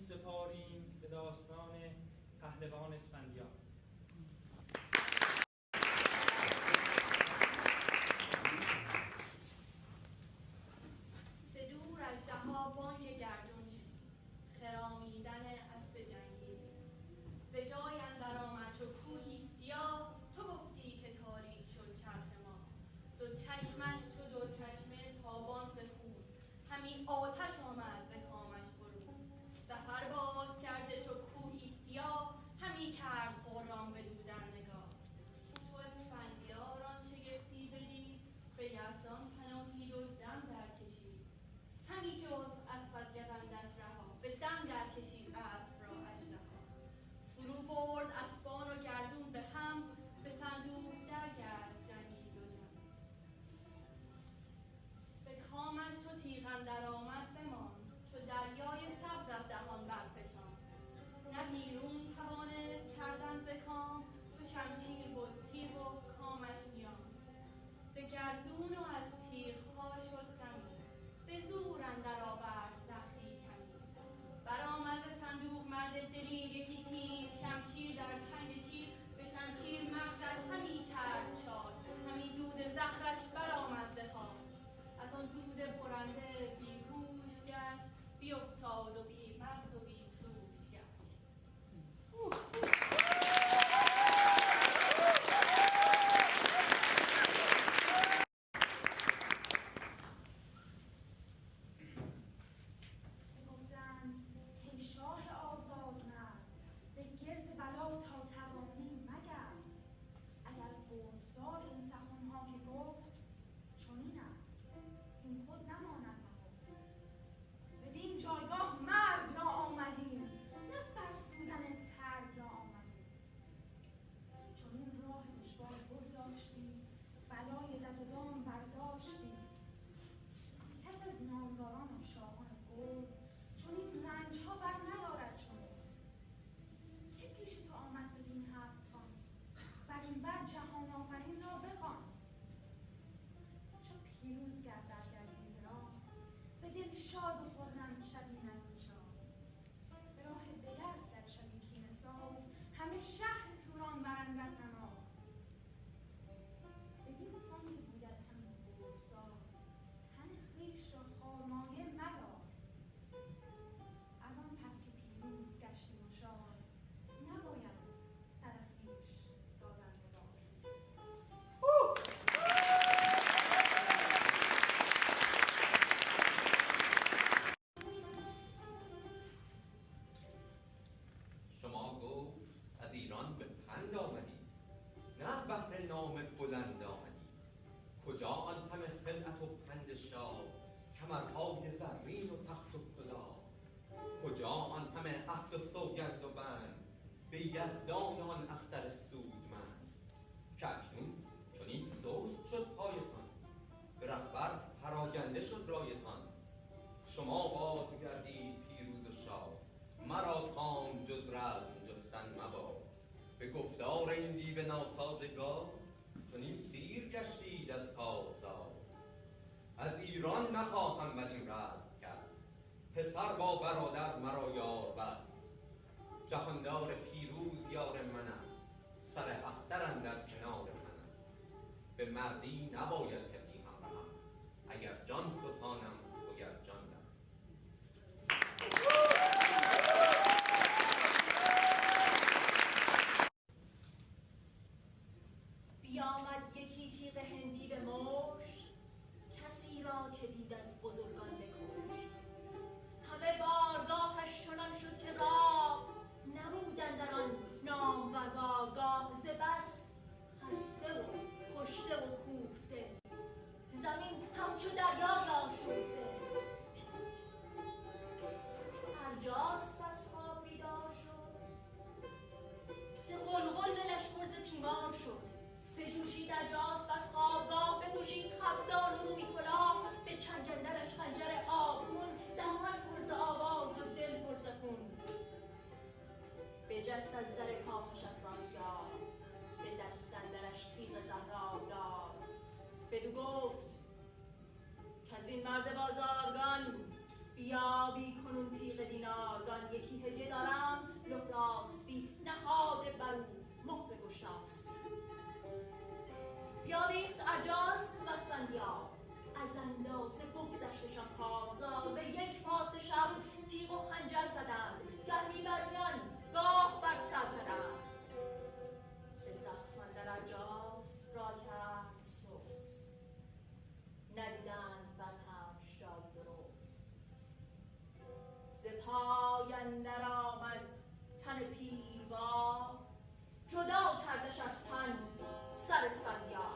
سپاریم به داستان پهلوان اسفندیار. ز دور اژدها بانگ گردون شنید، خرامیدن اسب جنگی. ز جای اندر آمد چو کوهی سیاه، تو گفتی که تاریک شد چرخ ما. دو چشمش چو دو چشمه تابان ز خون، همی آتش آمد ز کامش برون. ظفر باز کرده چو کوهی سیاه، همی کرد خرام بدو در نگاه. چو اسفندیار آن شگفتی بدید، به یزدان پناهید و دم درکشید. همی جست اسب از گزندش رها، به دم درکشید اسب را اژدها. فرو برد اسبان و گردون به هم، به صندوق درگشت جنگی دژم. به کامش چو تیغ اندر آمد بماند، چو دریای سبز از دهان برفشاند. نه بیرون توانست کردن ز کام، چو شمشیر بد تیغ و کامش نیام. ز گردون و از تیغها شد غمی، به زور اندر آورد لختی کمی. برآمد ز صندوق مرد دلیر یکی تیر، شمشیر در چنگ شیر. به شمشیر مغزش همی کرد چال، همی دود زهرش برآمد ز خواب. از آن دود برنده بیهوش گشت، بیفتاد و بی مغز و بی توش گشت. بگفتند کای شاه آزادمرد، به گرد بلا تا توانی مگرد. اگر بگذار این سخنها که گفت، چنین است این خود نماند نهفت. بدین جایگاه مرگ را آمدیم، نه فرسودن ترگ را آمدیم. چنین راه دشوار بگذاشتیم، بلای دد و دام برداشتیم. کس از نامداران و شاهان گرد، چنین رنجها بر نیارد شمرد. که پیش تو آمد بدین هفت خوان، بر این بر جهان آفرین را بخوان. چو پیروز گردد گردی ز راه، به دل شاد و خرم شوی نزد شاه. به راه دگر گر شوی کینه ساز، همه شهر توران برندت نماز. بدین سان که گوید همی بگذار، تن خویش را خارمایه مدار. از آن پس که پیروز گشتی و شاد، نباید سر خویش دادن به باد. شما گفت از ایران به پند آمدید، نه از بهر نام بلند آمدید. کجا آن همه خلعت و پند شاه، کمرهای زرین و تخت و کلاه؟ کجا آن همه عهد و سوگند و بند، به یزدان آن اختر سودمند؟ که اکنون چنین سست شد پایتان، به رهبر پراگنده شد رایتان. شما بازگردید پیروز و شاد، مرا کام جز رزم جستن مباد. به گفتار این دیو ناسازگار، چنین سیر گشتید از کارزار. از ایران نخواهم بر این رزم کس، پسر با برادر مرا یار بس. جهاندار پیروز یار من است، سر اختر اندر کنار من است. به مردی نباید کسی همراهم، اگر جان ستانم وگر جان دهم. بیامد یکی تیغ هندی به مشت، کسی را که دید از بزرگان بکشت. همه بارگاهش چنان شد که راه، نبود اندر آن نامور بارگاه. ز بس خسته و کشته و کوفته، زمین همچو دریای آشفته. چو ارجاس از خواب بیدار شد، ز غلغل دلش پر ز تیمار شد. بجوشید ارجاس از خوابگاه، بپوشید خفتان و روی کلاه. به چنگ اندرش خنجر آبگون، دهان پر ز آواز و دل پر ز خون. بجست از در کاخش افراسیاب، به دست اندرش تیغ زهرآبدار. بدو گفت کز این مرد بازارگان، بیابی کنون تیغ دینارگان. یکی بیاویخت ارجاس و اسفندیار. از اندازه بگذشتشان کارزار، به یک پاس شب تیغ و خنجر زدند، گهی بر میان گاه بر سر زدند. به زخم اندر ارجاس را کرد سست، ندیدند بر تنش را درست. ز پای اندر آمد تن پیلبار، جدا کردش از تن سر اسفندیار.